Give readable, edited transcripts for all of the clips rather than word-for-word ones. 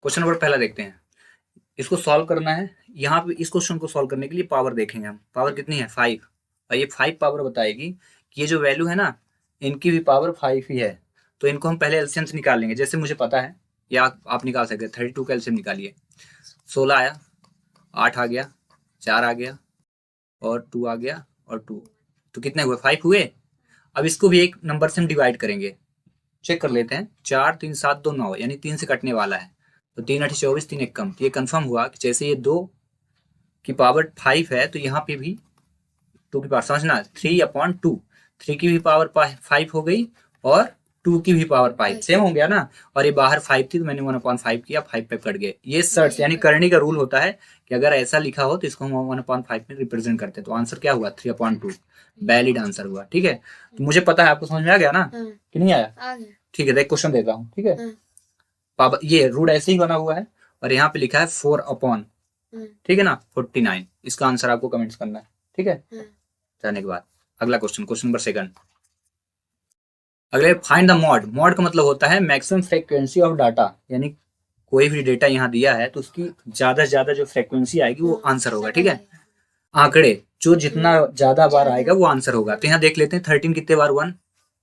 Question number पहला देखते हैं। इसको सॉल्व करना है। यहाँ पे इस क्वेश्चन को सॉल्व करने के लिए पावर देखेंगे हम। पावर कितनी है 5, और ये 5 पावर बताएगी कि ये जो वैल्यू है ना, इनकी भी पावर 5 ही है। तो इनको हम पहले एलसीएम से निकाल लेंगे। जैसे मुझे पता है, या आप निकाल सकते हैं। 32 का एलसीएम निकालिए। 16 आया, 8 आ गया, 4 आ गया, और 2 आ गया, और 2, तो कितने हुए 5 हुए। अब इसको भी एक नंबर से हम डिवाइड करेंगे। चेक कर लेते हैं। 4 3 7 2 9, यानी 3 से कटने वाला है। तो 3 8 24, 3 1 कम। तो ये कंफर्म हुआ कि जैसे ये 2 की पावर 5 है, तो यहाँ पे भी 2 की पावर, समझना 3/2, 3 की भी पावर 5 हो गई, और 2 की भी पावर 5 सेम हो गया ना। और ये बाहर 5 थी, तो मैंने 1/5 किया, 5 पे कट गए। ये सर्च यानी करनी का रूल होता है कि अगर ऐसा लिखा हो तो इसको हम 1/5 में रिप्रेजेंट करते हैं। तो आंसर क्या हुआ 3/2, वैलिड आंसर हुआ। ठीक है, तो मुझे पता है, आपको समझ में आ गया ना कि नहीं आया। ठीक है, तो एक क्वेश्चन देता हूँ। ठीक है, पावर ये रूल ऐसे ही बना हुआ है, और यहाँ पे लिखा है 4/, ठीक है ना, 49। इसका आंसर आपको कमेंट्स करना है। ठीक है, जाने के बाद अगला क्वेश्चन, क्वेश्चन नंबर सेकंड। अगले फाइंड द मॉड। मॉड का मतलब होता है मैक्सिमम फ्रीक्वेंसी ऑफ डाटा, यानी कोई भी डेटा यहाँ दिया है तो उसकी ज्यादा से ज्यादा जो फ्रीक्वेंसी आएगी वो आंसर होगा। ठीक है, आंकड़े जो जितना ज्यादा बार आएगा वो आंसर होगा। तो यहाँ देख लेते हैं 13 कितने बार 1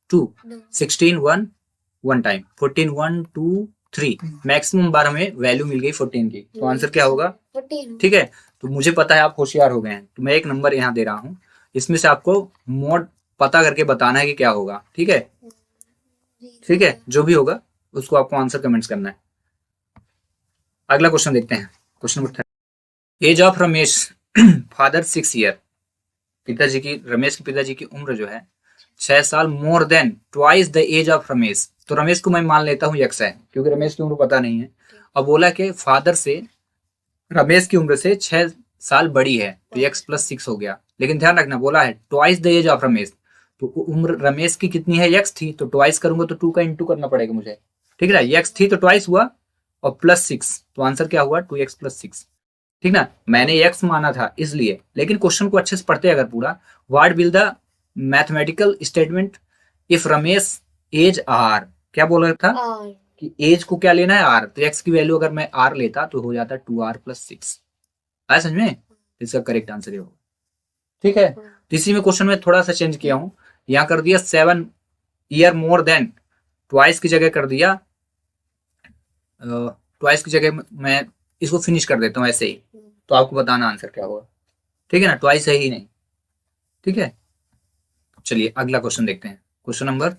2, 16 1 टाइम, 14 1 2 3, मैक्सिमम बार हमें वैल्यू मिल गई 14 की। तो आंसर क्या होगा 14। ठीक है, तो मुझे पता है आप होशियार हो गए हैं, तो मैं एक नंबर यहाँ दे रहा हूँ। इसमें से आपको मॉड पता करके बताना है कि क्या होगा। ठीक है, ठीक है, जो भी होगा उसको आपको आंसर कमेंट्स करना है। अगला क्वेश्चन देखते हैं, question number 3। Age of Ramesh father 6 year. पिताजी की, रमेश के पिताजी की उम्र जो है 6 साल, more than twice the age of Ramesh. तो रमेश को मैं मान लेता हूँ x है, क्योंकि रमेश की उम्र पता नहीं है। अब बोला कि फादर से रमेश की उम्र से 6 साल बड़ी है, तो x + 6 हो गया। लेकिन ध्यान रखना, बोला है twice the age of Ramesh, तो उम्र रमेश की कितनी है, x थी, तो ट्वाइस करूंगा तो 2 का इंटू करना पड़ेगा मुझे। ठीक है ना, x थी तो ट्वाइस हुआ, और +6, तो आंसर क्या हुआ 2x + 6। ठीक ना, मैंने x माना था इसलिए। लेकिन क्वेश्चन को अच्छे से पढ़ते अगर पूरा, what will the mathematical statement if Ramesh age r, क्या बोल रहा था कि एज को क्या लेना है r, तो x की वैल्यू अगर मैं r लेता तो हो जाता 2r + 6। आया समझ में, इसका करेक्ट आंसर ये होगा। ठीक है, तो इसी में क्वेश्चन में थोड़ा सा चेंज किया हूं, यहाँ कर दिया 7 ईयर मोर देन, ट्वाइस की जगह कर दिया, ट्वाइस की जगह मैं इसको फिनिश कर देता हूँ ऐसे ही। तो आपको बताना आंसर क्या होगा। ठीक है ना, ट्वाइस है ही नहीं। ठीक है, चलिए अगला क्वेश्चन देखते हैं, क्वेश्चन नंबर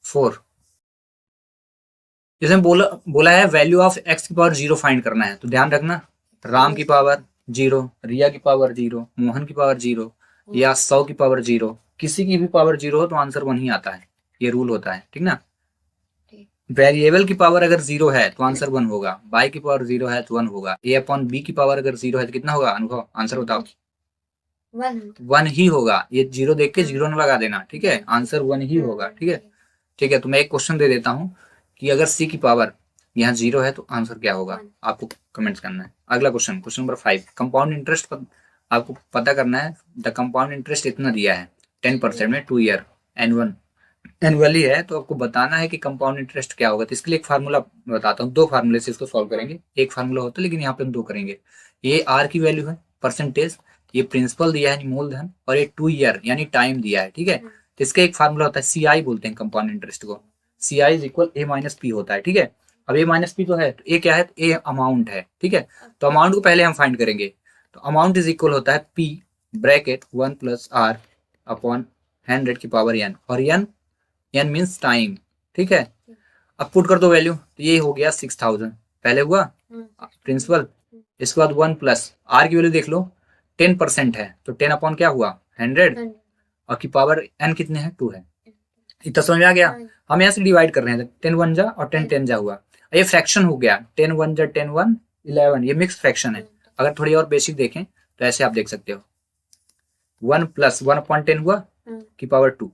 4। जिसमें बोला है वैल्यू ऑफ x की पावर 0 फाइंड करना है। तो ध्यान रखना, राम की पावर 0, रिया की पावर 0, मोहन की पावर 0, या 100 की पावर 0, किसी की भी पावर 0 हो तो आंसर 1 ही आता है। ये रूल होता है। ठीक ना, वेरिएबल की पावर अगर 0 है तो आंसर 1 होगा, y की पावर 0 है तो 1 होगा, a/b की पावर अगर 0 है तो कितना होगा, अनुभव आंसर बताओ। 1 ही होगा। ये 0 देख के 0 ना लगा देना। ठीक है, आंसर 1 ही होगा। ठीक है, ठीक है, तो मैं एक क्वेश्चन दे देता हूँ कि अगर c की पावर यहाँ 0 है तो आंसर क्या होगा, आपको कमेंट्स करना है। अगला question, question number 5। Compound interest आपको पता करना है। द कंपाउंड इंटरेस्ट इतना दिया है 10% में 2 ईयर एनुअली है, तो आपको बताना है कि कंपाउंड इंटरेस्ट क्या होगा। तो इसके लिए एक फार्मूला बताता हूँ, 2 फार्मूले से इसको सॉल्व करेंगे। एक फार्मूला होता है, लेकिन यहाँ पे हम 2 करेंगे। ये r की वैल्यू है परसेंटेज, ये प्रिंसिपल दिया है मूलधन, और ये 2 ईयर यानी टाइम दिया है। ठीक है, तो इसका एक फार्मूला होता है, CI बोलते हैं कंपाउंड इंटरेस्ट को। CI = A - P होता है। ठीक है, अब A - P तो है, तो A क्या है, A अमाउंट है। ठीक है, तो अमाउंट को पहले हम फाइंड करेंगे। तो अमाउंट = होता है P ब्रैकेट 1 + R अपॉन 100 की पावर n, और n मीन्स टाइम। ठीक है, अब पुट कर दो वैल्यू, तो ये हो गया 6000 पहले हुआ प्रिंसिपल। इसके बाद 1 + R की वैल्यू देख लो, 10% है, तो 10 अपॉन क्या हुआ 100, और की पावर n कितने हैं 2 है। इतना समझ में आ गया। हम यहाँ से डिवाइड कर रहे हैं, 10 1 जा और 10 10 जा हुआ। ये फ्रैक्शन हो गया, 10 1 जा 10 1 11, ये मिक्स फ्रैक्शन है। अगर थोड़ी और बेसिक देखें तो ऐसे आप देख सकते हो, 1 + 1/10 हुआ की पावर 2।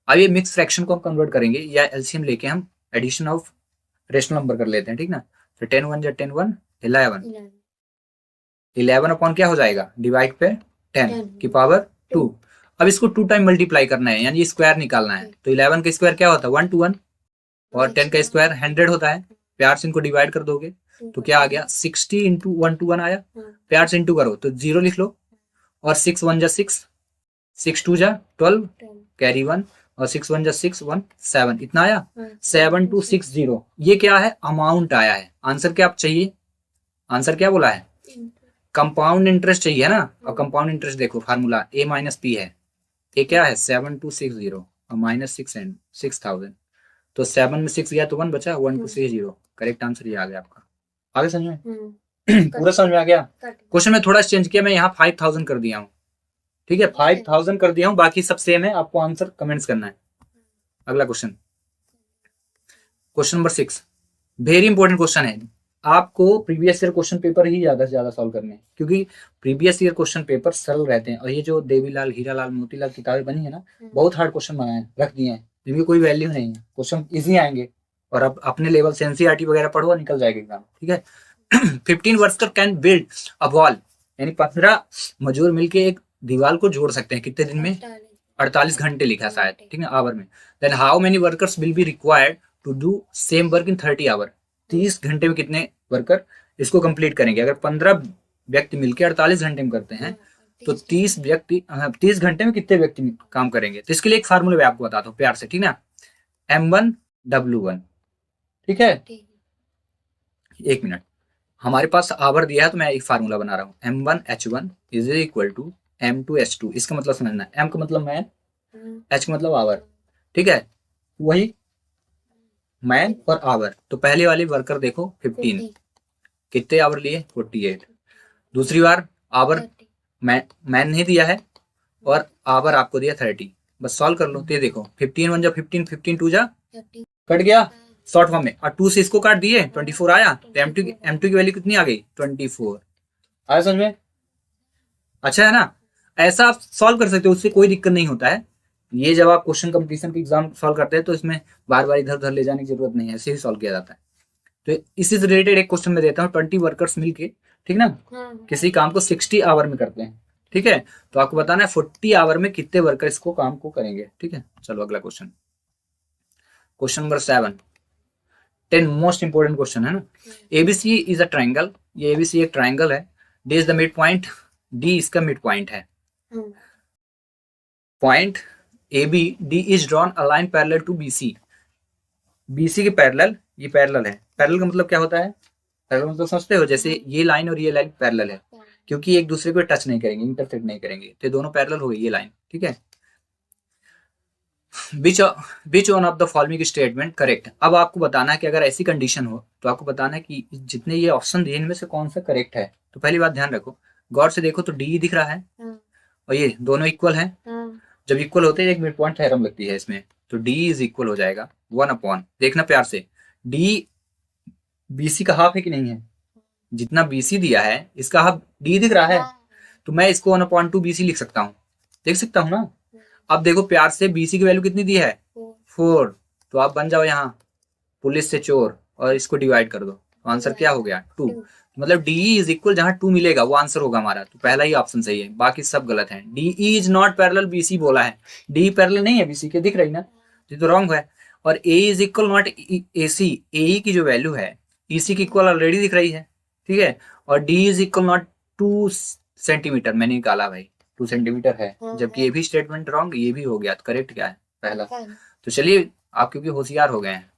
अब ये मिक्स फ्रैक्शन को हम कन्वर्ट करेंगे, या एलसीएम लेके हम एडिशन ऑफ रेशनल नंबर कर लेते हैं। ठीक ना, तो 10 1 जा 10 1 11 अपॉन क्या हो जाएगा, डिवाइड पे 10 की पावर 2। अब इसको 2 टाइम मल्टीप्लाई करना है, यानी स्क्वायर निकालना है। तो 11 का स्क्वायर क्या होता है 1 to 1, और 10 का स्क्वायर 100 होता है। प्यार से इनको डिवाइड कर दोगे तो क्या आ गया 60 इंटू 1 to 1 आया, प्यार से इंटू करो तो 0 लिख लो, और 6 1 जा 6, 6 2 जा 12, कैरी 1, और 6 1 जा 6 1 7, इतना आया 7260। ये क्या है, अमाउंट आया है। आंसर क्या आप चाहिए, आंसर क्या बोला है, कंपाउंड इंटरेस्ट चाहिए ना। और कंपाउंड इंटरेस्ट देखो फार्मूला ए माइनस पी है, ये क्या है 7260 और माइनस 6000, तो 7 में 6 गया तो 1 बचा, 1260। करेक्ट आंसर ये आ गया आपका। आगे समझ में पूरा समझ में आ गया। क्वेश्चन में थोड़ा चेंज किया, मैं यहाँ 5000 कर दिया हूँ, ठीक है 5000 कर दिया हूँ, बाकी सब सेम है, आपको आंसर कमेंट्स करना है। अगला question, question number 6, very important question है। आपको प्रीवियस ईयर क्वेश्चन पेपर ही ज्यादा से ज्यादा सॉल्व करने हैं, क्योंकि प्रीवियस ईयर क्वेश्चन पेपर सरल रहते हैं, और ये जो देवीलाल, हीरालाल, मोतीलाल किताबें बनी है ना, बहुत हार्ड क्वेश्चन बनाए हैं, रख दिए हैं, जिनकी कोई वैल्यू नहीं है, क्वेश्चन इजी आएंगे, और आप अपने लेवल से एनसीईआरटी वगैरह पढ़ो, निकल जाएगा एग्जाम, ठीक है। 15 worker can build a wall, यानी 15 मजदूर मिलके एक दीवार को जोड़ सकते हैं कितने दिन में, 48 घंटे लिखा है शायद, ठीक है, आवर में। Then how many workers will be required to do same work in 30 hour, 30 घंटे में कितने वर्कर इसको कंप्लीट करेंगे। अगर 15 व्यक्ति मिलकर 48 घंटे में करते हैं तो 30 घंटे में कितने व्यक्ति काम करेंगे। तो इसके लिए एक फार्मूला मैं आपको बताता हूँ प्यार से, ठीक ना, M1W1, ठीक है। एक मिनट, हमारे पास आवर दिया है तो मैं एक फार्मूला बना रहा हूँ, M1H1 is equal to M2H2। इसका मतलब समझना, M का मतलब मैन, H का मतलब आवर, ठीक है, वही मैन और आवर। तो पहले वाली वर्कर देखो 15, कितने आवर लिए 48। दूसरी बार आवर मैन नहीं दिया है और आवर आपको दिया 30, बस सॉल्व कर लो। तो ये देखो 15 1 जा 15, 15 2 जा कट गया शॉर्ट फॉर्म में, और 2 से इसको काट दिए 24 आया, तो M2 की वैल्यू कितनी आ गई 24। आया समझ में, अच्छा है ना। ऐसा आप सॉल्व कर सकते हो, उससे कोई दिक्कत नहीं होता है। ये जब आप क्वेश्चन कंपटीशन के एग्जाम सॉल्व करते हैं तो इसमें बार बार इधर उधर ले जाने की जरूरत नहीं है, ऐसे ही सॉल्व किया जाता है। तो इसी से रिलेटेड एक क्वेश्चन में देता हूँ, 20 वर्कर्स मिलके, ठीक ना, किसी काम को 60 आवर में करते हैं, ठीक है, तो आपको बताना है 40 आवर में कितने वर्कर इसको काम को करेंगे, ठीक है। चलो अगला question, question number 7, 10 most important question है ना। एबीसी इज अ ट्राइंगल, ये एबीसी एक ट्राइंगल है, D is the mid point, D इसका मिड पॉइंट है, point AB D is drawn a line parallel to BC, BC के parallel, ये parallel है। पैरेलल का मतलब क्या होता है, पैरेलल मतलब समझते हो, जैसे ये लाइन और ये लाइन पैरेलल है, क्योंकि एक दूसरे को टच नहीं करेंगे, इंटरसेक्ट नहीं करेंगे, तो दोनों पैरेलल हो गई ये लाइन, ठीक है। Which one of the following statement correct. अब आपको बताना है कि अगर ऐसी कंडीशन हो तो आपको बताना है कि जितने ये ऑप्शन दिए इनमें से कौन सा करेक्ट है। तो पहली बात ध्यान रखो, गौर से देखो तो डी दिख रहा है और ये दोनों इक्वल हैं। जब इक्वल होते हैं एक मिड पॉइंट थ्योरम लगती है इसमें, तो डी इज इक्वल हो जाएगा 1/, देखना प्यार से, डी बीसी का हाफ है कि नहीं है, जितना बीसी दिया है इसका हाफ डी दिख रहा है, तो मैं इसको 1/2 BC लिख सकता हूँ, देख सकता हूँ ना। अब देखो प्यार से BC की वैल्यू कितनी दी है 4, तो आप बन जाओ यहाँ पुलिस से चोर और इसको डिवाइड कर दो, तो आंसर क्या हो गया 2। मतलब डी इज इक्वल, जहां 2 मिलेगा वो आंसर होगा हमारा, तो पहला ही ऑप्शन सही है, बाकी सब गलत है। D is not parallel BC बोला है, डी पैरेलल नहीं है BC के, दिख रही ना, तो रॉन्ग है। और ए इज इक्वल नॉट AC, ए की जो वैल्यू है EC की इक्वल ऑलरेडी दिख रही है, ठीक है। और D is equal not 2 centimetre, मैंने निकाला भाई 2 सेंटीमीटर है, जबकि ये भी स्टेटमेंट रॉन्ग, ये भी हो गया, तो करेक्ट क्या है पहला। तो चलिए आप क्योंकि होशियार हो गए हैं,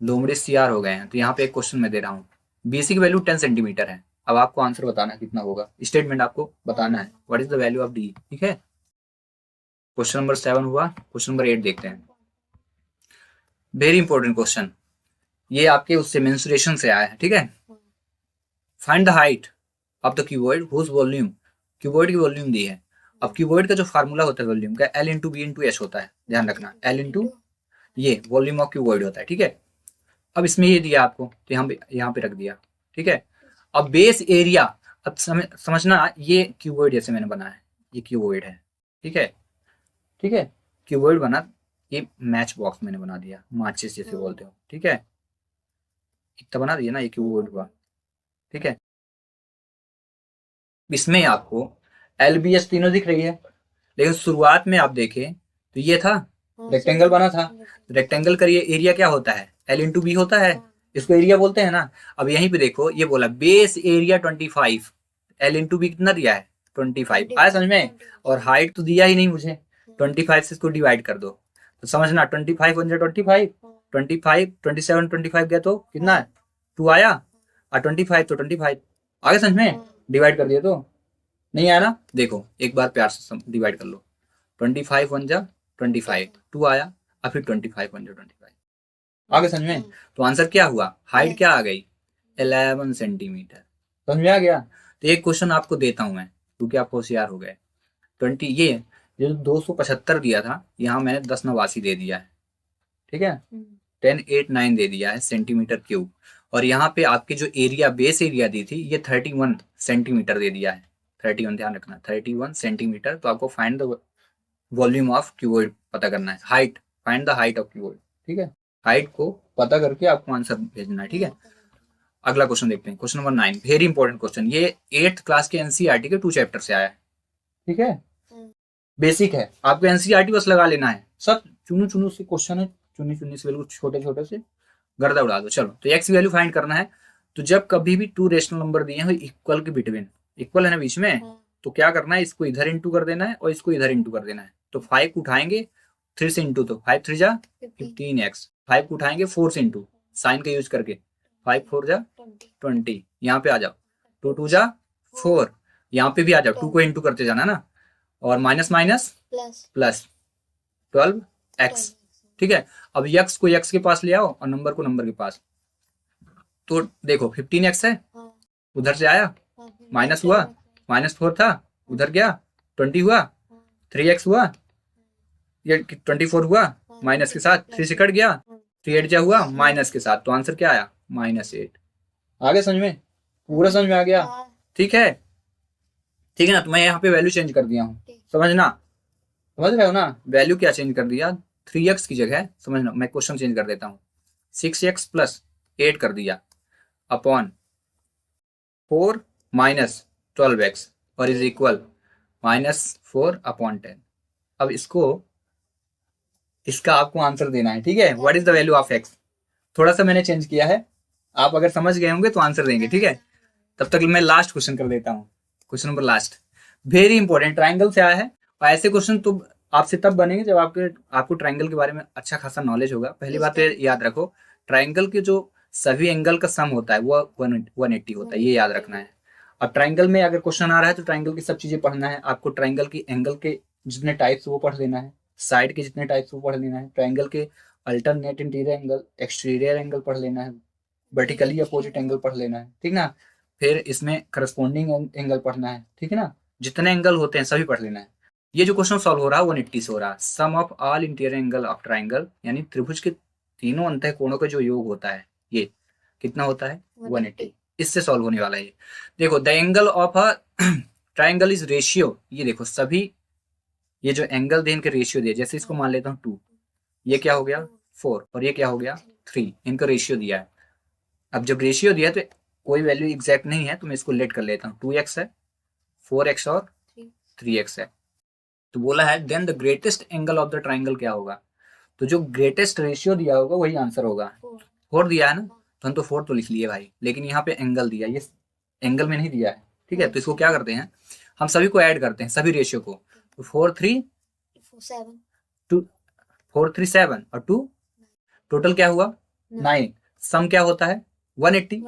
लोमड़े सियार हो गए हैं, तो यहाँ पे एक क्वेश्चन मैं दे रहा हूँ, BC की वैल्यू 10 सेंटीमीटर है। अब आपको आंसर बताना है कितना होगा, स्टेटमेंट आपको बताना है, what is the value of D, ठीक है। क्वेश्चन नंबर 7 हुआ, क्वेश्चन नंबर 8 देखते हैं, वेरी इंपॉर्टेंट क्वेश्चन, ये आपके उससे मेंसुरेशन से आया है, ठीक है। Find the height of the cuboid whose volume, cuboid की वॉल्यूम दी है। अब क्यूबॉइड का जो फार्मूला होता है वॉल्यूम का, L into B into H होता है, ध्यान रखना, L इंटू ये वॉल्यूम ऑफ क्यूबॉइड होता है, ठीक है। अब इसमें ये दिया आपको, तो यहाँ पे रख दिया, ठीक है। अब बेस एरिया, अब समझना, ये क्यूबॉइड जैसे मैंने बनाया है, ये क्यूबॉइड है, ठीक है, ठीक है, क्यूबॉइड बना, ये मैच बॉक्स मैंने बना दिया, माचिस जैसे बोलते हो, ठीक है, इतना बना दिया ना ये क्यूबॉइड हुआ, ठीक है। इसमें आपको LBS तीनों दिख रही है, लेकिन शुरुआत में आप देखें तो ये था रेक्टेंगल बना था, रेक्टेंगल का ये एरिया क्या होता है L इंटू B होता है, इसको एरिया बोलते हैं ना। अब यहीं पे देखो ये बोला base area 25, L into B कितना दिया है 25, आया समझ में। और हाइट तो दिया ही नहीं मुझे, 25 से इसको डिवाइड कर दो तो समझना 25 वन जा 25, 25 27 25 गया तो कितना है 2 आया, और 25 तो 25 आगे समझ में। डिवाइड कर दिया तो नहीं आया ना, देखो एक बार प्यार से डिवाइड कर लो, 25 वन जा 25, 2 आया और फिर 25 वन जा 25 आगे समझ में। तो आंसर क्या हुआ, हाइट क्या आ गई 11 सेंटीमीटर। समझ में आ गया। तो एक क्वेश्चन आपको देता हूं मैं क्योंकि आप होशियार हो गए। 20 ये जो 275 दिया था यहाँ मैंने 10 नवासी दे दिया है, ठीक है 1089 दे दिया है सेंटीमीटर क्यूब। और यहाँ पे आपके जो एरिया बेस एरिया दी थी ये 31 सेंटीमीटर दे दिया है, 31 ध्यान रखना 31 सेंटीमीटर। तो आपको find the volume of cuboid पता करना है, height find the height of cuboid, ठीक है। हाइट को पता करके आपको आंसर भेजना है, ठीक है। अगला क्वेश्चन देखते हैं, question number 9, very important question, ये 8th क्लास के एनसीईआरटी के 2 चैप्टर से आया है, ठीक है। बेसिक है, आपको एनसीईआरटी बस लगा लेना है, सब चुनू चुनू से क्वेश्चन है, चुनी चुनी से बिल्कुल छोटे छोटे से गर्दा उड़ा दो। चलो तो एक्स वैल्यू फाइंड करना है। तो जब कभी भी 2 रेशनल नंबर दिए हैं इक्वल के बिटवीन, इक्वल है ना बीच में, तो क्या करना है इसको इधर इंटू कर देना है और इसको इधर इंटू कर देना है। तो 5 उठाएंगे 3 से इंटू, तो 5 3 जा 15x, 5 उठाएंगे 4 से इंटू साइन का यूज करके, 5 4 जा 20, यहाँ पे आ जाओ 2 2 जा 4, यहाँ पे भी आ जाओ 2 को इंटू करते जाना ना, और माइनस माइनस प्लस 12x, ठीक है। अब x को x के पास ले आओ और नंबर को नंबर के पास, तो देखो 15x है उधर से आया माइनस हुआ, -4 था उधर गया 20 हुआ, 3x हुआ, ये 24 हुआ माइनस के साथ, 3 से कट गया, 3 8 जा हुआ माइनस के साथ, तो आंसर क्या आया -8। आगे समझ में, पूरा समझ में आ गया, ठीक है, ठीक है ना। तो मैं यहाँ पे वैल्यू चेंज कर दिया हूँ, समझना, समझ रहे हो ना, वैल्यू क्या चेंज कर दिया, 3x की जगह समझना, मैं क्वेश्चन चेंज कर देता हूँ, 6x + 8 कर दिया अपॉन 4 - 12x और इज इक्वल -4 अपॉन 10। अब इसका आपको आंसर देना है, ठीक है। What is the value of x, थोड़ा सा मैंने चेंज किया है, आप अगर समझ गए होंगे तो आंसर देंगे, ठीक है। तब तक मैं लास्ट क्वेश्चन कर देता हूँ, question number last, very important, triangle से आया है। और ऐसे क्वेश्चन तो आपसे तब बनेंगे जब आपको ट्राइंगल के बारे में अच्छा खासा नॉलेज होगा। पहली बात तो याद रखो, ट्राइंगल के जो सभी एंगल का सम होता है वो 180 होता है, ये याद रखना है। अब ट्राइंगल में अगर क्वेश्चन आ रहा है तो ट्राइंगल की सब चीजें पढ़ना है आपको, ट्राइंगल की एंगल के जितने टाइप्स वो पढ़ लेना है, साइड के जितने टाइप्स वो पढ़ लेना है, ट्राइंगल के alternate interior angle, exterior angle पढ़ लेना है, वर्टिकली अपोजिट एंगल पढ़ लेना है, ठीक ना। फिर इसमें करस्पॉन्डिंग एंगल पढ़ना है, ठीक है ना, जितने एंगल होते हैं सभी पढ़ लेना है। ये जो क्वेश्चन सॉल्व हो रहा है 180 से हो रहा है, sum of all interior angle of triangle, यानी त्रिभुज के तीनों अंतः कोणों का जो योग होता है ये कितना होता है 180, इससे सॉल्व होने वाला है ये। देखो the angle of a triangle is ratio, ये देखो सभी ये जो एंगल दे इनके रेशियो दिए, जैसे इसको मान लेता हूँ 2, ये क्या हो गया 4 और ये क्या हो गया 3, इनका रेशियो दिया है। अब जब रेशियो दिया तो कोई वैल्यू एग्जैक्ट नहीं है तो मैं इसको लेट कर लेता हूँ, 2x है 4x और 3x है। तो बोला है then the greatest angle of the triangle क्या होगा, तो जो ग्रेटेस्ट रेशियो दिया होगा वही आंसर होगा। 4 दिया है ना, तो हम तो 4 तो लिख लिए भाई, लेकिन यहाँ पे एंगल दिया, ये एंगल में नहीं दिया है, ठीक है। तो इसको क्या करते हैं, हम सभी को ऐड करते हैं सभी रेशियो को, तो 4 3 7 और 2 टोटल क्या हुआ 9, सम क्या होता है 180,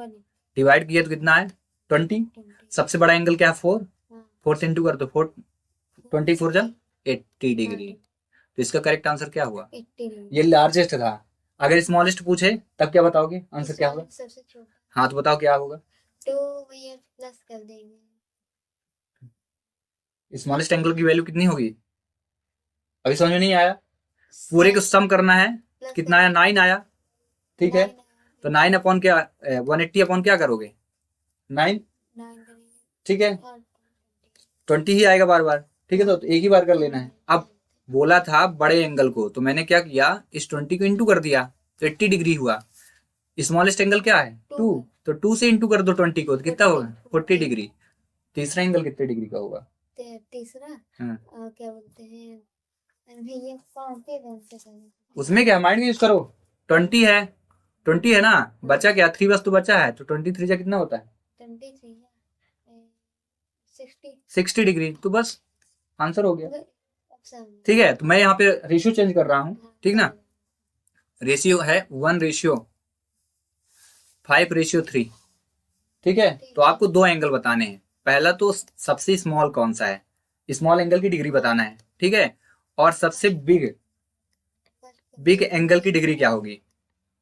डिवाइड किया तो कितना है 20, सबसे बड़ा एंगल क्या है 4 से इंटू कर दो 4 24 जा 80 डिग्री। तो इसका करेक्ट आंसर क्या हुआ, ये लार्जेस्ट था। अगर स्मॉलेस्ट पूछे तब क्या बताओगे, आंसर क्या होगा, हाँ तो बताओ क्या होगा, तो ये प्लस कर देंगे, स्मॉलेस्ट एंगल की वैल्यू कितनी होगी, अभी समझ में नहीं आया, पूरे को सम करना है, कितना आया 9 आया, ठीक है। तो 9 अपॉन क्या 180 अपॉन क्या करोगे 9, ठीक है 20 ही आएगा बार बार, ठीक है। तो एक ही बार कर लेना है। अब बोला था बड़े एंगल को, तो मैंने क्या किया इस 20 को इंटू कर दिया तो 80 डिग्री हुआ। स्मॉलेस्ट एंगल क्या है 2, तो 2 से इंटू कर दो 20 को तो कितना होगा 40 डिग्री। तीसरा एंगल कितने डिग्री का होगा, तीसरा क्या बोलते हैं, ये उसमें क्या माइंड यूज करो, 20 है 20 है ना, बचा क्या, 3 बस तो बचा है, तो 23 जा कितना होता है 23 है 60 60 डिग्री, तो बस आंसर हो गया। ऑप्शन। ठीक है, तो मैं यहाँ पे रेशियो चेंज कर रहा हूँ, ठीक ना, हाँ, रेशियो है 1:5:3, ठीक है। तो आपको दो एंगल बताने हैं, पहला तो सबसे स्मॉल कौन सा है, स्मॉल एंगल की डिग्री बताना है, ठीक है, और सबसे बिग एंगल की डिग्री क्या होगी,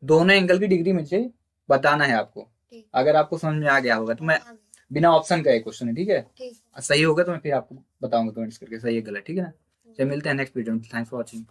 दोनों एंगल की डिग्री मुझे बताना है आपको। ठीक। अगर आपको समझ में आ गया होगा तो मैं हाँ, बिना ऑप्शन का एक क्वेश्चन है, ठीक है, ठीक। सही होगा तो मैं फिर आपको बताऊंगा कमेंट्स करके सही है गलत, ठीक है ना। चलिए मिलते हैं नेक्स्ट वीडियो में, थैंक्स फॉर वॉचिंग।